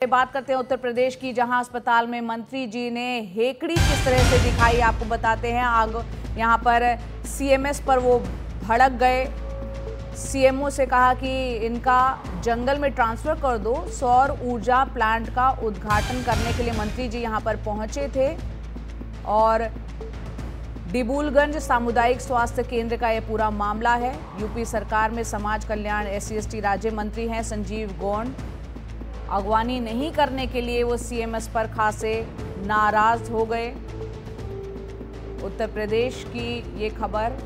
बात करते हैं उत्तर प्रदेश की, जहां अस्पताल में मंत्री जी ने हेकड़ी किस तरह से दिखाई, आपको बताते हैं। आग यहां पर सीएमएस पर वो भड़क गए। सीएमओ से कहा कि इनका जंगल में ट्रांसफर कर दो। सौर ऊर्जा प्लांट का उद्घाटन करने के लिए मंत्री जी यहां पर पहुंचे थे और डिबूलगंज सामुदायिक स्वास्थ्य केंद्र का यह पूरा मामला है। यूपी सरकार में समाज कल्याण SC/ST राज्य मंत्री हैं संजीव गौंड। अगवानी नहीं करने के लिए वो सीएमएस पर खासे नाराज हो गए। उत्तर प्रदेश की ये खबर,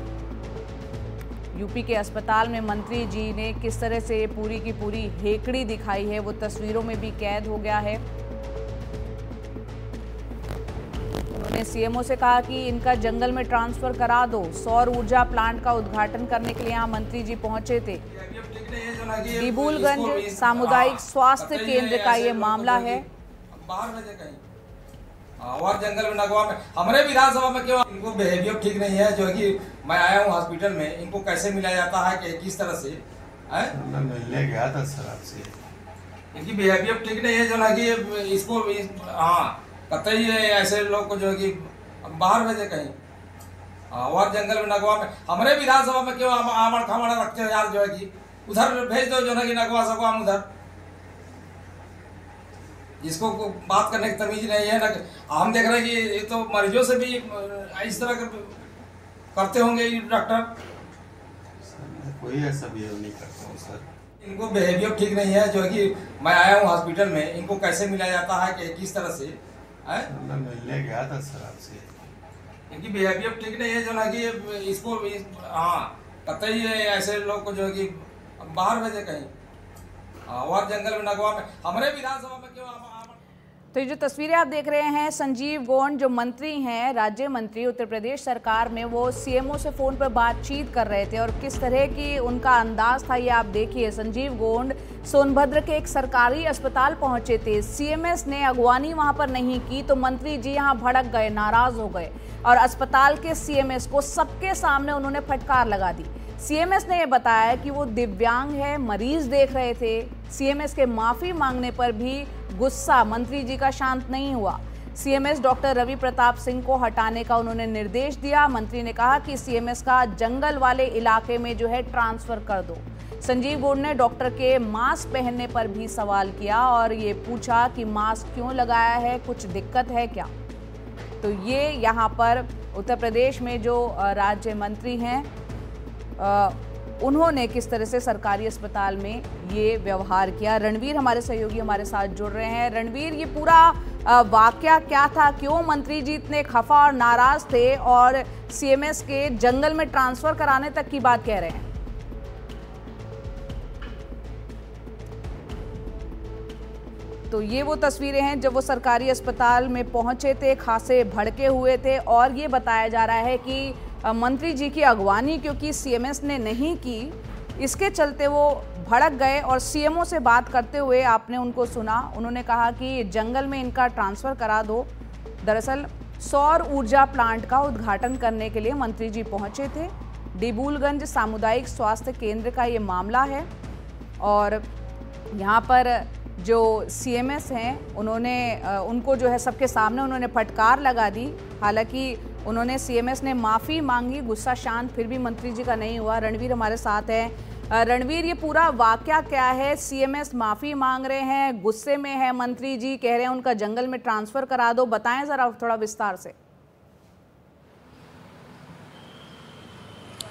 यूपी के अस्पताल में मंत्री जी ने किस तरह से ये पूरी की पूरी हेकड़ी दिखाई है, वो तस्वीरों में भी कैद हो गया है। उन्होंने सीएमओ से कहा कि इनका जंगल में ट्रांसफर करा दो। सौर ऊर्जा प्लांट का उद्घाटन करने के लिए यहाँ मंत्री जी पहुंचे थे। डिबूलगंज सामुदायिक स्वास्थ्य केंद्र का ये मामला है। और जंगल में नगवा में हमारे विधानसभा में क्यों इनको बिहेवियर ठीक नहीं है, जो है कि मैं आया हूँ हॉस्पिटल में, इनको कैसे मिलाया जाता है कि किस तरह से मैं मिलने गया था सर आपसे। इनकी बिहेवियर ठीक नहीं है, जो है कि इसको कतई ऐसे लोग को जो है कि बाहर भेजे कहीं। और जंगल में नगवा में हमारे विधानसभा में क्यों आमड़ खामड़ रखते हो यार, जो है कि उधर भेज दो, जो है कि नगवा सको हम उधर। जिसको बात करने की तमीज नहीं है ना, हम देख रहे हैं कि ये तो मरीजों से भी इस तरह करते होंगे डॉक्टर। कोई ऐसा बिहेव नहीं करता हूँ सर। इनको बिहेवियर ठीक नहीं है, जो है कि मैं आया हूँ हॉस्पिटल में, इनको कैसे मिलाया जाता है कि किस तरह से मैं मिलने गया था सर आपसे। इनकी बिहेवियर ठीक नहीं है, जो है कि इसको कतई ऐसे लोग को जो है कि बाहर भेजे कहीं। और जंगल में नगवा में हमारे विधानसभा में क्यों। तो ये जो तस्वीरें आप देख रहे हैं, संजीव गौंड जो मंत्री हैं, राज्य मंत्री उत्तर प्रदेश सरकार में, वो सीएमओ से फोन पर बातचीत कर रहे थे और किस तरह की उनका अंदाज था ये आप देखिए। संजीव गौंड सोनभद्र के एक सरकारी अस्पताल पहुंचे थे। सीएमएस ने अगवानी वहां पर नहीं की तो मंत्री जी यहां भड़क गए, नाराज हो गए और अस्पताल के सीएमएस को सबके सामने उन्होंने फटकार लगा दी। सीएमएस ने यह बताया कि वो दिव्यांग है, मरीज देख रहे थे। सीएमएस के माफी मांगने पर भी गुस्सा मंत्री जी का शांत नहीं हुआ। सीएमएस डॉक्टर रवि प्रताप सिंह को हटाने का उन्होंने निर्देश दिया। मंत्री ने कहा कि सीएमएस का जंगल वाले इलाके में जो है ट्रांसफर कर दो। संजीव गौंड ने डॉक्टर के मास्क पहनने पर भी सवाल किया और ये पूछा कि मास्क क्यों लगाया है, कुछ दिक्कत है क्या। तो ये यहाँ पर उत्तर प्रदेश में जो राज्य मंत्री हैं, उन्होंने किस तरह से सरकारी अस्पताल में ये व्यवहार किया। रणवीर हमारे सहयोगी हमारे साथ जुड़ रहे हैं। रणवीर, ये पूरा वाकया क्या था, क्यों मंत्री जी इतने खफा और नाराज थे और सीएमएस के जंगल में ट्रांसफर कराने तक की बात कह रहे हैं? तो ये वो तस्वीरें हैं जब वो सरकारी अस्पताल में पहुंचे थे, खासे भड़के हुए थे और ये बताया जा रहा है कि मंत्री जी की अगवानी क्योंकि सीएमएस ने नहीं की, इसके चलते वो भड़क गए और सीएमओ से बात करते हुए आपने उनको सुना। उन्होंने कहा कि जंगल में इनका ट्रांसफ़र करा दो। दरअसल सौर ऊर्जा प्लांट का उद्घाटन करने के लिए मंत्री जी पहुंचे थे। डिबूलगंज सामुदायिक स्वास्थ्य केंद्र का ये मामला है और यहाँ पर जो सीएमएस हैं उन्होंने उनको जो है सबके सामने उन्होंने फटकार लगा दी। हालांकि उन्होंने सीएमएस ने माफ़ी मांगी, गुस्सा शांत फिर भी मंत्री जी का नहीं हुआ। रणवीर हमारे साथ है। रणवीर, ये पूरा वाकया क्या है? सीएमएस माफ़ी मांग रहे हैं, गुस्से में है मंत्री जी, कह रहे हैं उनका जंगल में ट्रांसफ़र करा दो, बताएं ज़रा थोड़ा विस्तार से।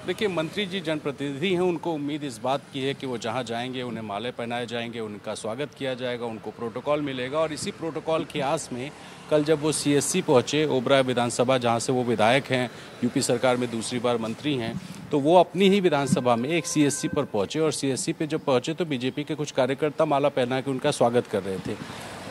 देखिए, मंत्री जी जनप्रतिनिधि हैं, उनको उम्मीद इस बात की है कि वो जहाँ जाएंगे उन्हें माले पहनाए जाएंगे, उनका स्वागत किया जाएगा, उनको प्रोटोकॉल मिलेगा। और इसी प्रोटोकॉल की आस में कल जब वो CSC पहुँचे, ओबरा विधानसभा, जहाँ से वो विधायक हैं, यूपी सरकार में दूसरी बार मंत्री हैं, तो वो अपनी ही विधानसभा में एक CSC पर पहुँचे और CSC पे जब पहुँचे तो बीजेपी के कुछ कार्यकर्ता माला पहना के उनका स्वागत कर रहे थे।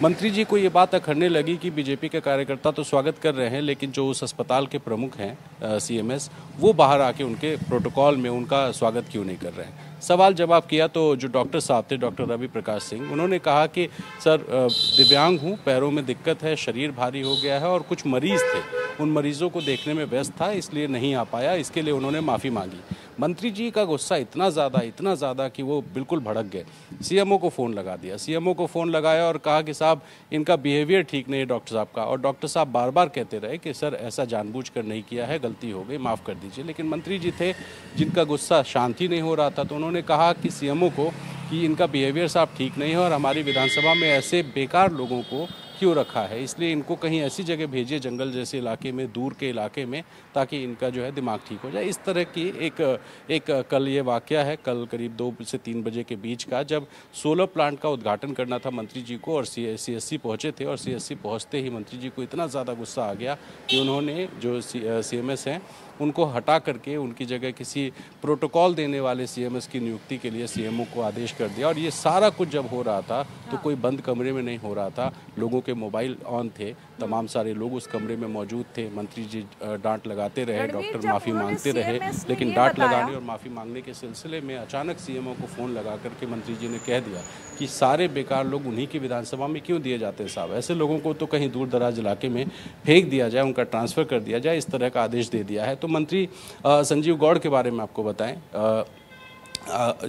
मंत्री जी को ये बात अखरने लगी कि बीजेपी के कार्यकर्ता तो स्वागत कर रहे हैं, लेकिन जो उस अस्पताल के प्रमुख हैं सीएमएस, वो बाहर आके उनके प्रोटोकॉल में उनका स्वागत क्यों नहीं कर रहे हैं। सवाल जवाब किया तो जो डॉक्टर साहब थे, डॉक्टर रवि प्रकाश सिंह, उन्होंने कहा कि सर दिव्यांग हूँ, पैरों में दिक्कत है, शरीर भारी हो गया है और कुछ मरीज थे उन मरीजों को देखने में व्यस्त था, इसलिए नहीं आ पाया। इसके लिए उन्होंने माफ़ी मांगी। मंत्री जी का गुस्सा इतना ज़्यादा कि वो बिल्कुल भड़क गए। सीएमओ को फ़ोन लगा दिया, सीएमओ को फ़ोन लगाया और कहा कि साहब इनका बिहेवियर ठीक नहीं है डॉक्टर साहब का। और डॉक्टर साहब बार बार कहते रहे कि सर ऐसा जानबूझकर नहीं किया है, गलती हो गई, माफ़ कर दीजिए। लेकिन मंत्री जी थे जिनका गुस्सा शांत ही नहीं हो रहा था, तो उन्होंने कहा कि सीएमओ को कि इनका बिहेवियर साहब ठीक नहीं है और हमारी विधानसभा में ऐसे बेकार लोगों को क्यों रखा है, इसलिए इनको कहीं ऐसी जगह भेजिए जंगल जैसे इलाके में, दूर के इलाके में, ताकि इनका जो है दिमाग ठीक हो जाए। इस तरह की एक कल ये वाकया है, कल करीब 2 से 3 बजे के बीच का, जब सोलर प्लांट का उद्घाटन करना था मंत्री जी को और सीएससी पहुंचे थे। और सीएससी पहुंचते ही मंत्री जी को इतना ज़्यादा गुस्सा आ गया कि उन्होंने जो सीएमएस हैं उनको हटा करके उनकी जगह किसी प्रोटोकॉल देने वाले सीएमएस की नियुक्ति के लिए सीएमओ को आदेश कर दिया। और ये सारा कुछ जब हो रहा था तो कोई बंद कमरे में नहीं हो रहा था, लोगों के मोबाइल ऑन थे, तमाम सारे लोग उस कमरे में मौजूद थे। मंत्री जी डांट लगाते रहे, डॉक्टर माफ़ी मांगते रहे, लेकिन डांट लगाने और माफ़ी मांगने के सिलसिले में अचानक सीएमओ को फ़ोन लगा करके मंत्री जी ने कह दिया कि सारे बेकार लोग उन्हीं की विधानसभा में क्यों दिए जाते हैं साहब, ऐसे लोगों को तो कहीं दूर दराज इलाके में फेंक दिया जाए, उनका ट्रांसफ़र कर दिया जाए, इस तरह का आदेश दे दिया है। तो मंत्री संजीव गौड़ के बारे में आपको बताएं,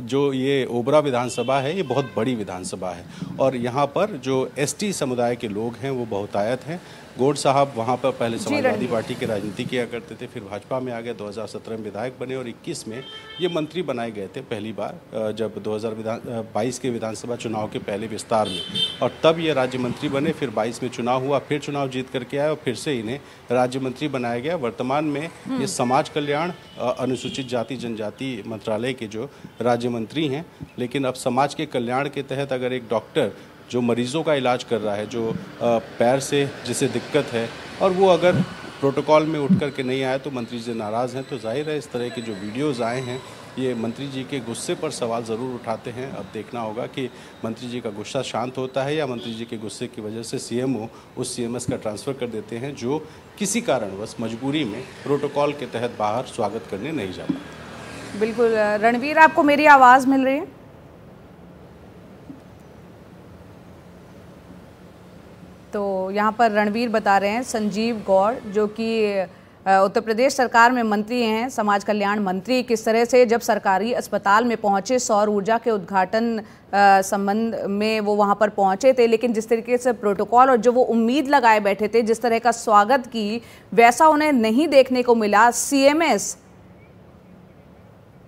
जो ये ओबरा विधानसभा है ये बहुत बड़ी विधानसभा है और यहाँ पर जो एसटी समुदाय के लोग हैं वो बहुतायत हैं। गौड़ साहब वहाँ पर पहले समाजवादी पार्टी की राजनीति किया करते थे, फिर भाजपा में आ गए, 2017 में विधायक बने और 21 में ये मंत्री बनाए गए थे पहली बार, जब 2022 के विधानसभा चुनाव के पहले विस्तार में, और तब ये राज्य मंत्री बने। फिर 22 में चुनाव हुआ, फिर चुनाव जीत करके आए और फिर से इन्हें राज्य मंत्री बनाया गया। वर्तमान में ये समाज कल्याण अनुसूचित जाति जनजाति मंत्रालय के जो राज्य मंत्री हैं। लेकिन अब समाज के कल्याण के तहत अगर एक डॉक्टर जो मरीज़ों का इलाज कर रहा है, जो पैर से जिसे दिक्कत है, और वो अगर प्रोटोकॉल में उठ कर के नहीं आए तो मंत्री जी नाराज़ हैं, तो जाहिर है इस तरह के जो वीडियोज़ आए हैं ये मंत्री जी के गुस्से पर सवाल ज़रूर उठाते हैं। अब देखना होगा कि मंत्री जी का गुस्सा शांत होता है या मंत्री जी के गुस्से की वजह से सीएमओ उस सीएमएस का ट्रांसफ़र कर देते हैं जो किसी कारणवश मजबूरी में प्रोटोकॉल के तहत बाहर स्वागत करने नहीं जाता। बिल्कुल। रणवीर, आपको मेरी आवाज़ मिल रही है? तो यहाँ पर रणवीर बता रहे हैं संजीव गौड़ जो कि उत्तर प्रदेश सरकार में मंत्री हैं, समाज कल्याण मंत्री, किस तरह से जब सरकारी अस्पताल में पहुंचे, सौर ऊर्जा के उद्घाटन संबंध में वो वहां पर पहुंचे थे, लेकिन जिस तरीके से प्रोटोकॉल और जो वो उम्मीद लगाए बैठे थे, जिस तरह का स्वागत की, वैसा उन्हें नहीं देखने को मिला। सीएमएस,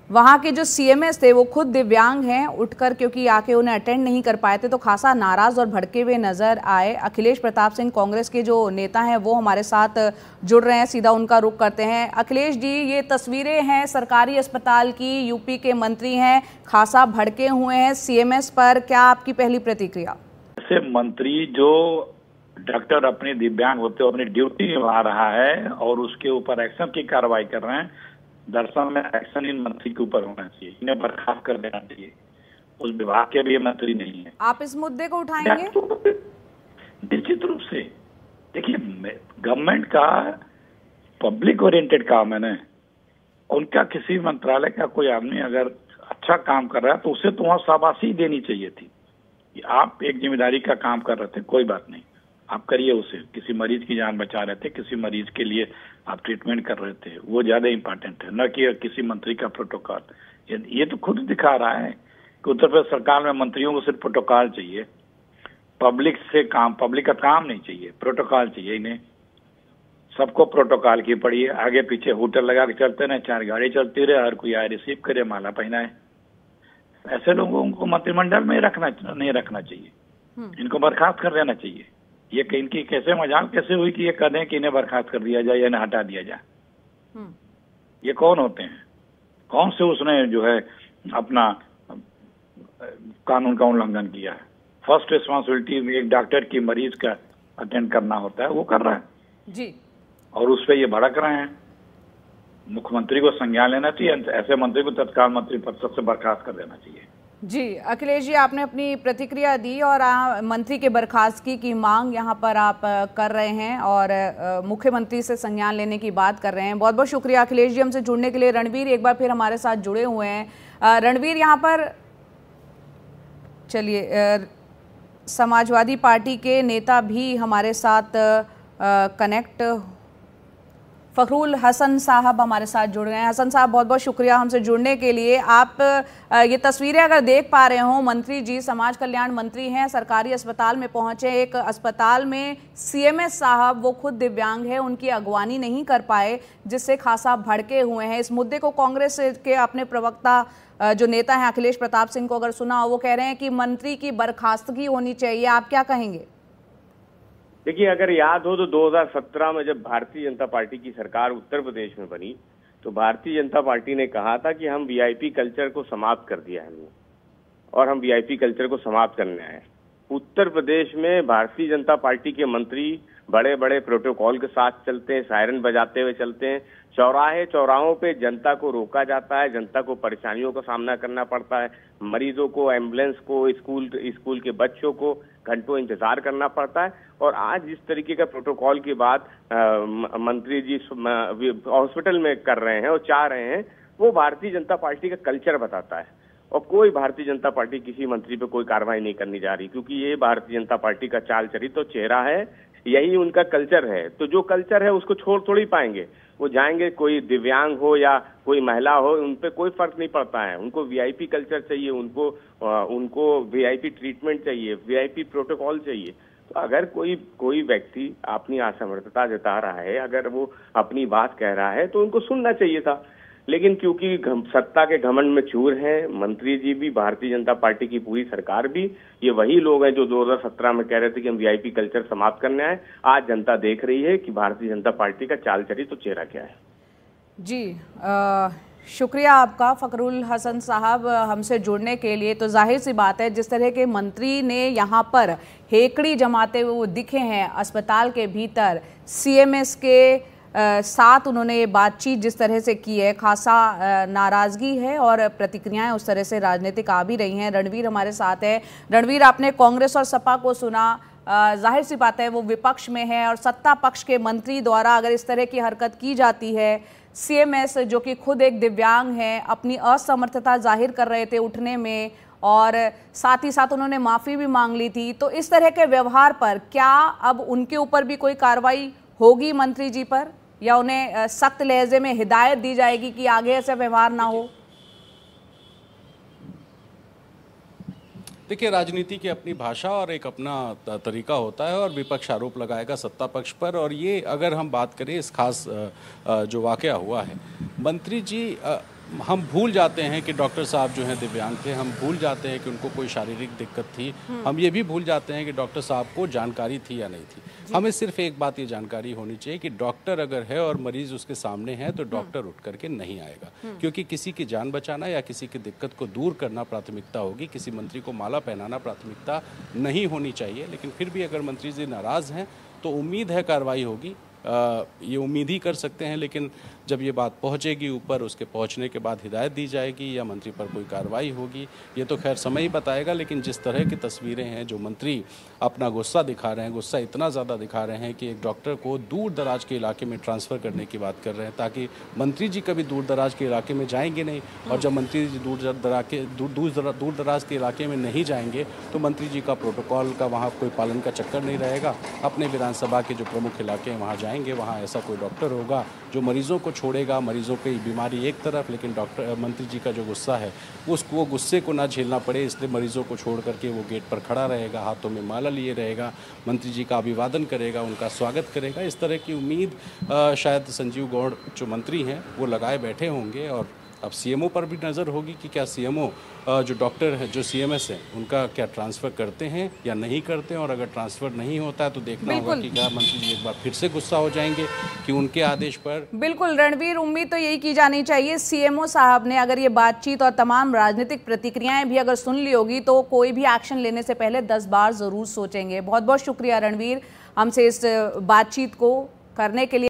वहाँ के जो सीएमएस थे वो खुद दिव्यांग हैं, उठकर क्योंकि आके उन्हें अटेंड नहीं कर पाए थे, तो खासा नाराज और भड़के हुए नजर आए। अखिलेश प्रताप सिंह कांग्रेस के जो नेता हैं वो हमारे साथ जुड़ रहे हैं, सीधा उनका रुख करते हैं। अखिलेश जी, ये तस्वीरें हैं सरकारी अस्पताल की, यूपी के मंत्री हैं, खासा भड़के हुए हैं सीएमएस पर, क्या आपकी पहली प्रतिक्रिया? ऐसे मंत्री जो डॉक्टर अपने दिव्यांग होते अपनी ड्यूटी निभा रहा है और उसके ऊपर एक्शन की कार्रवाई कर रहे हैं, दरअसल में एक्शन इन मंत्री के ऊपर होना चाहिए, इन्हें बर्खास्त कर देना चाहिए। उस विभाग के भी मंत्री नहीं है। आप इस मुद्दे को उठाएंगे? निश्चित रूप से। देखिए, गवर्नमेंट का पब्लिक ओरिएंटेड काम है ना, उनका किसी मंत्रालय का कोई आदमी अगर अच्छा काम कर रहा है तो उसे तो वहाँ शाबाशी देनी चाहिए थी कि आप एक जिम्मेदारी का काम कर रहे थे, कोई बात नहीं, आप करिए उसे। किसी मरीज की जान बचा रहे थे, किसी मरीज के लिए आप ट्रीटमेंट कर रहे थे, वो ज्यादा इंपॉर्टेंट है, न कि किसी मंत्री का प्रोटोकॉल। ये तो खुद दिखा रहा है कि उत्तर प्रदेश सरकार में मंत्रियों को सिर्फ प्रोटोकॉल चाहिए, पब्लिक से काम, पब्लिक का काम नहीं चाहिए, प्रोटोकॉल चाहिए इन्हें। सबको प्रोटोकॉल की पड़ी है, आगे पीछे होटल लगा के चलते रहे, 4 गाड़ी चलती रहे, हर कोई आए रिसीव करे, माला पहनाए। ऐसे लोगों को मंत्रिमंडल में नहीं रखना चाहिए, इनको बर्खास्त कर देना चाहिए। ये इनकी कैसे मजाल कैसे हुई कि ये कह दें कि इन्हें बर्खास्त कर दिया जाए या इन्हें हटा दिया जाए? ये कौन होते हैं? कौन से उसने जो है अपना कानून का उल्लंघन किया है? फर्स्ट रिस्पांसिबिलिटी एक डॉक्टर की मरीज का अटेंड करना होता है, वो कर रहा है जी, और उस पर ये भड़क रहे हैं। मुख्यमंत्री को संज्ञान लेना चाहिए, ऐसे मंत्री को तत्काल मंत्री परिषद से बर्खास्त कर देना चाहिए। जी अखिलेश जी, आपने अपनी प्रतिक्रिया दी और मंत्री के बर्खास्तगी की मांग यहाँ पर आप कर रहे हैं और मुख्यमंत्री से संज्ञान लेने की बात कर रहे हैं। बहुत बहुत शुक्रिया अखिलेश जी हमसे जुड़ने के लिए। रणवीर एक बार फिर हमारे साथ जुड़े हुए हैं। रणवीर, यहाँ पर चलिए, समाजवादी पार्टी के नेता भी हमारे साथ कनेक्ट फखरुल हसन साहब हमारे साथ जुड़ गए हैं। हसन साहब, बहुत बहुत शुक्रिया हमसे जुड़ने के लिए। आप ये तस्वीरें अगर देख पा रहे हो, मंत्री जी समाज कल्याण मंत्री हैं, सरकारी अस्पताल में पहुंचे। एक अस्पताल में सीएमएस साहब, वो खुद दिव्यांग है, उनकी अगवानी नहीं कर पाए, जिससे खासा भड़के हुए हैं। इस मुद्दे को कांग्रेस के अपने प्रवक्ता जो नेता हैं अखिलेश प्रताप सिंह को अगर सुना हो, वो कह रहे हैं कि मंत्री की बर्खास्तगी होनी चाहिए। आप क्या कहेंगे? देखिए, अगर याद हो तो 2017 में जब भारतीय जनता पार्टी की सरकार उत्तर प्रदेश में बनी तो भारतीय जनता पार्टी ने कहा था कि हम वीआईपी कल्चर को समाप्त कर दिया है और हम वीआईपी कल्चर को समाप्त करने आए। उत्तर प्रदेश में भारतीय जनता पार्टी के मंत्री बड़े बड़े प्रोटोकॉल के साथ चलते हैं, सायरन बजाते हुए चलते हैं। चौराहे चौराहों पे जनता को रोका जाता है, जनता को परेशानियों का सामना करना पड़ता है, मरीजों को, एम्बुलेंस को, स्कूल के बच्चों को घंटों इंतजार करना पड़ता है। और आज जिस तरीके का प्रोटोकॉल की बात मंत्री जी हॉस्पिटल में कर रहे हैं और चाह रहे हैं, वो भारतीय जनता पार्टी का कल्चर बताता है। और कोई भारतीय जनता पार्टी किसी मंत्री पे कोई कार्रवाई नहीं करनी जा रही, क्योंकि ये भारतीय जनता पार्टी का चाल चरित्र तो चेहरा है, यही उनका कल्चर है। तो जो कल्चर है उसको छोड़ थोड़ी पाएंगे। वो जाएंगे, कोई दिव्यांग हो या कोई महिला हो, उन पे कोई फर्क नहीं पड़ता है। उनको वीआईपी कल्चर चाहिए, उनको वीआईपी ट्रीटमेंट चाहिए, वीआईपी प्रोटोकॉल चाहिए। तो अगर कोई व्यक्ति अपनी असमर्थता जता रहा है, अगर वो अपनी बात कह रहा है, तो उनको सुनना चाहिए था। लेकिन क्योंकि सत्ता के घमंड में चूर हैं, मंत्री जी भी, भारतीय जनता पार्टी की पूरी सरकार भी, ये वही लोग हैं जो 2017 में कह रहे थे कि हम वीआईपी कल्चर समाप्त करने आए। आज जनता देख रही है कि भारतीय जनता पार्टी का चाल चरित्र तो चेहरा क्या है। जी, शुक्रिया आपका फखरुल हसन साहब हमसे जुड़ने के लिए। तो जाहिर सी बात है, जिस तरह के मंत्री ने यहाँ पर हेकड़ी जमाते हुए वो दिखे हैं अस्पताल के भीतर, सीएमएस के साथ उन्होंने ये बातचीत जिस तरह से की है, खासा नाराजगी है और प्रतिक्रियाएं उस तरह से राजनीतिक आ भी रही हैं। रणवीर हमारे साथ है। रणवीर, आपने कांग्रेस और सपा को सुना। जाहिर सी बात है वो विपक्ष में है और सत्ता पक्ष के मंत्री द्वारा अगर इस तरह की हरकत की जाती है, सीएमएस जो कि खुद एक दिव्यांग है, अपनी असमर्थता जाहिर कर रहे थे उठने में और साथ ही साथ उन्होंने माफ़ी भी मांग ली थी, तो इस तरह के व्यवहार पर क्या अब उनके ऊपर भी कोई कार्रवाई होगी मंत्री जी पर, या उन्हें सख्त लहजे में हिदायत दी जाएगी कि आगे ऐसा व्यवहार ना हो? देखिए, राजनीति की अपनी भाषा और एक अपना तरीका होता है और विपक्ष आरोप लगाएगा सत्ता पक्ष पर। और ये अगर हम बात करें इस खास जो वाकया हुआ है, मंत्री जी, हम भूल जाते हैं कि डॉक्टर साहब जो हैं दिव्यांग थे, हम भूल जाते हैं कि उनको कोई शारीरिक दिक्कत थी, हम ये भी भूल जाते हैं कि डॉक्टर साहब को जानकारी थी या नहीं थी। हमें सिर्फ एक बात ये जानकारी होनी चाहिए कि डॉक्टर अगर है और मरीज उसके सामने है तो डॉक्टर उठ करके नहीं आएगा, क्योंकि किसी की जान बचाना या किसी की दिक्कत को दूर करना प्राथमिकता होगी। किसी मंत्री को माला पहनाना प्राथमिकता नहीं होनी चाहिए। लेकिन फिर भी अगर मंत्री जी नाराज़ हैं तो उम्मीद है कार्रवाई होगी, ये उम्मीद ही कर सकते हैं। लेकिन जब ये बात पहुंचेगी ऊपर, उसके पहुंचने के बाद हिदायत दी जाएगी या मंत्री पर कोई कार्रवाई होगी, ये तो खैर समय ही बताएगा। लेकिन जिस तरह की तस्वीरें हैं, जो मंत्री अपना गुस्सा दिखा रहे हैं, गुस्सा इतना ज़्यादा दिखा रहे हैं कि एक डॉक्टर को दूर दराज के इलाके में ट्रांसफ़र करने की बात कर रहे हैं, ताकि मंत्री जी कभी दूर दराज के इलाके में जाएंगे नहीं। और जब मंत्री जी दूर दराज के इलाके में नहीं जाएंगे तो मंत्री जी का प्रोटोकॉल का वहाँ कोई पालन का चक्कर नहीं रहेगा। अपने विधानसभा के जो प्रमुख इलाके हैं वहाँ जाएंगे, वहाँ ऐसा कोई डॉक्टर होगा जो मरीजों को छोड़ेगा। मरीजों की बीमारी एक तरफ, लेकिन मंत्री जी का जो गुस्सा है उसको, वो गुस्से को ना झेलना पड़े, इसलिए मरीजों को छोड़ करके वो गेट पर खड़ा रहेगा, हाथों में माला लिए रहेगा, मंत्री जी का अभिवादन करेगा, उनका स्वागत करेगा। इस तरह की उम्मीद शायद संजीव गौड़ जो मंत्री हैं वो लगाए बैठे होंगे। और अब सीएमओ पर भी नज़र होगी कि क्या सीएमओ जो डॉक्टर है, जो सीएमएस है, उनका क्या ट्रांसफ़र करते हैं या नहीं करते हैं। और अगर ट्रांसफ़र नहीं होता है तो देखना होगा कि क्या मंत्री जी एक बार फिर से गुस्सा हो जाएंगे कि उनके आदेश पर। बिल्कुल रणवीर, उम्मीद तो यही की जानी चाहिए। सीएमओ साहब ने अगर ये बातचीत और तमाम राजनीतिक प्रतिक्रियाएं भी अगर सुन ली होगी तो कोई भी एक्शन लेने से पहले 10 बार ज़रूर सोचेंगे। बहुत बहुत शुक्रिया रणवीर हमसे इस बातचीत को करने के लिए।